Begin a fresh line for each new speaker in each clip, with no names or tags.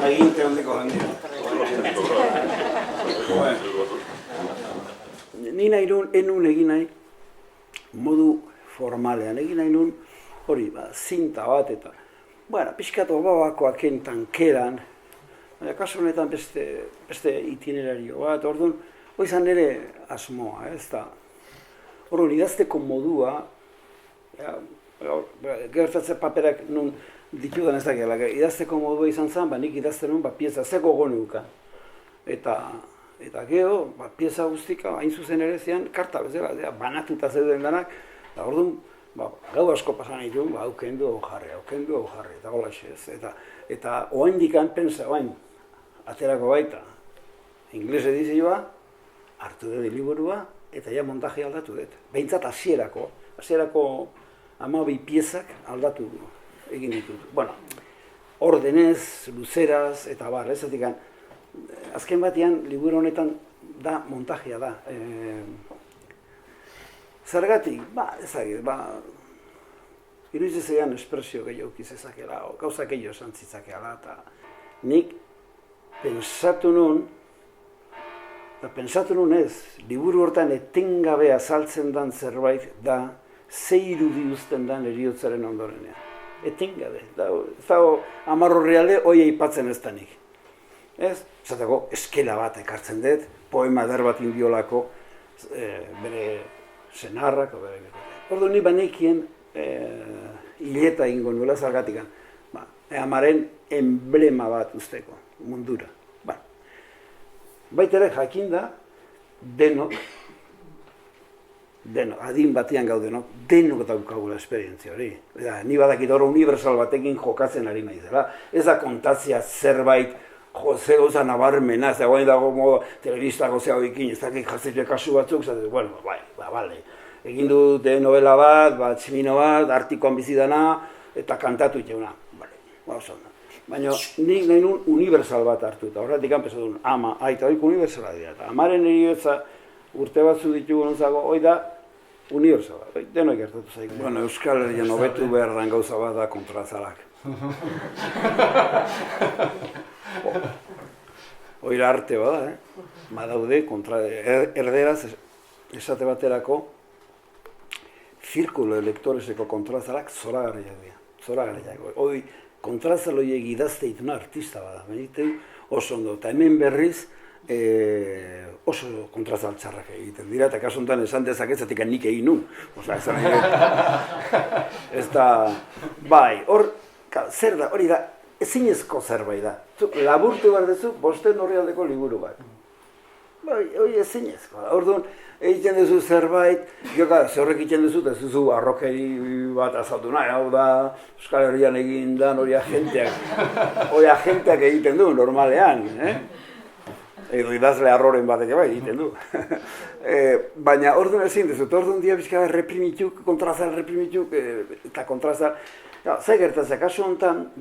Aginte handiko handia. Ni nahi nun, enun egin nahi, modu formalean egin nahi nun, hori, zinta bat eta, pixkatu babakoak tankeran, kasu honetan beste itinerario bat, orduan, hori izan nire asmoa, ez da. Orduan, idazteko modua, gertatzen paperak nun ditudan ez dakela, idazteko modua izan zen, nik idazten nun, pieza zeko gonuka. Eta gero, pieza guztika, hain zuzen ere zian, karta bezala, banatuta zeuden danak, eta orduan, gau asko pasan ditu, aukendu hau jarri, eta gola ez. Eta oain dikan, pensa, oain, aterako baita, ingles edizioa, hartu dut liburua, eta ja montaje aldatu dut. Behintzat hasierako 12 piezak aldatu egin ditut. Ordenez, luzeraz, eta ez atikan, azken batean, liburu honetan da montajea da. Zergatik, ezagir, iruditzen zegoen espresio gehiago kizezakela, gauza gehiago esan zitzakela, eta nik pensatu nun ez, liburu hortan etengabe azaltzen dan zerbait da, ze irudi uzten dan heriotzaren ondorenean. Etengabe, ez dago amarro reale hoi aipatzen ez danik. Ez? Zateko eskela bat ekartzen dut, poema eder bat indiolako, bere senarrak, ordu ni banekien hileta ingo nuela zergatikan, amaren emblema bat usteko, mundura. Baitere jakinda, denok, adin batean gaudenok, denok daukagula esperientzia hori. Ni badakit hori universal batekin jokatzen ari naizela. Ez da kontatzea zerbait, zego za nabarmena, ez dagoen dago modo telebistako zego ikin, ez dakik jatzeko kasu batzuk, zaten, bale. Egin dute novela bat, tximino bat, artikoan bizidana, eta kantatu itxeuna. Baina nik nahi nun universal bat hartu, eta horretik hanpezo duen, ama, aita horik universala dira. Amaren eriotza urte batzu ditugu nontzako, hoi da universala, denoi gertatu zaik. Euskal Herrian hobetu behar den gauza bat da kontrazalak. Oira arte bada, badaude, erderaz, esate baterako, zirkulo elektoreseko kontrazalak zoragarriak dira, zoragarriak. Kontrazaloiek idazte dituna artista bada, oso ondo, eta hemen berriz oso kontrazal txarrak egiten dira, eta kasu honetan esan dezakezatik nik egin nun. Ez da, zer da, hori da, ezinezko zerbait da. Laburtu behar duzu, 5 orrialdeko liburu bat. Hori ezinezko da, orduan, egiten duzu zerbait, zerrek egiten duzu, ez duzu arrokeri bat azaldu nahi, hau da, Euskal Herrian egin da, hori agenteak egiten du, normalean. Edo idazle arroren batek egiten du. Baina orduan ezin duzu, orduan dia bizka reprimituk, kontrazal reprimituk, eta kontrazal, zer gertatzea, kasu honetan,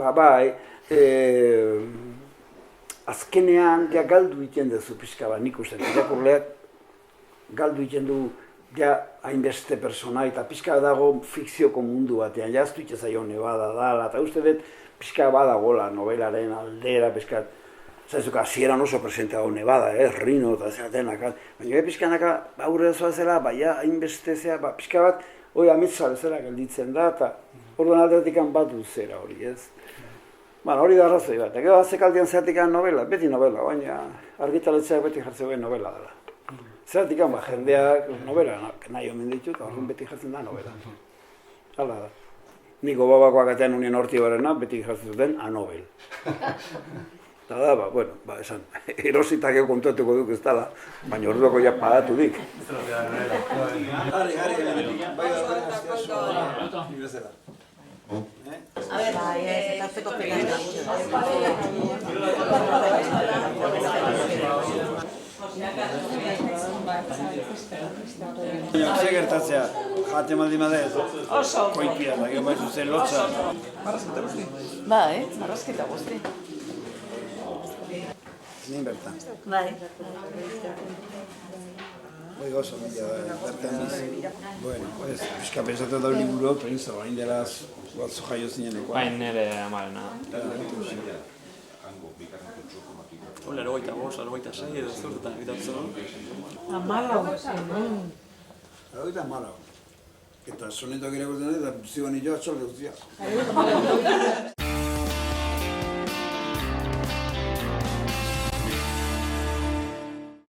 azkenean galdu egiten duzu pixka bat, nik uste, irakurleak galdu egiten du hainbeste persona eta pixka dago fikzioko mundu batean, jaztu itxazaio nebada dala, eta uste dut pixka badagola novelaren aldera, pixka, zaizuka, hasieran oso presente dago nebada, Rino eta zeratenak, baina pixkanaka aurrera zoazela, hainbeste zera, pixka bat, hoi amitza bezala gelditzen da, eta orduan aldetik bat duzera hori, ez? Hori da arrazoi bat, gero azekaldian zeratik novela, beti novela, baina argitaletxeak beti jartzen novela dela. Zeratik jendeak novela nahi omen ditut, eta horren beti jartzen da novela. Hala da. Niko babakoak atean unien horti barena, beti jartzen zuten anobel. Eta da, esan, erositak ego kontuatuko duk ez dala, baina orduako ja pagatu dik.
A ver, eta hartzeko pegatu.
Ze gertatzea, jate maldi madez, koitia da, gero baizu zen lotza.
Marrazketa guzti? Marrazketa guzti.
Nin bertan. Hoi gauza mila da, bertan bizi. Bueno, ez, pixka pentsatu da liburu, prensa, bain dela batzu jaio zineneko.
Bain nire amarena.
Laro gaita bost, laro gaita sei, edo zurtetan egitatzen.
Amalau.
Laro gaita amalau. Eta sonetak irakurtzen dut, eta zioan nioa txalde guztia.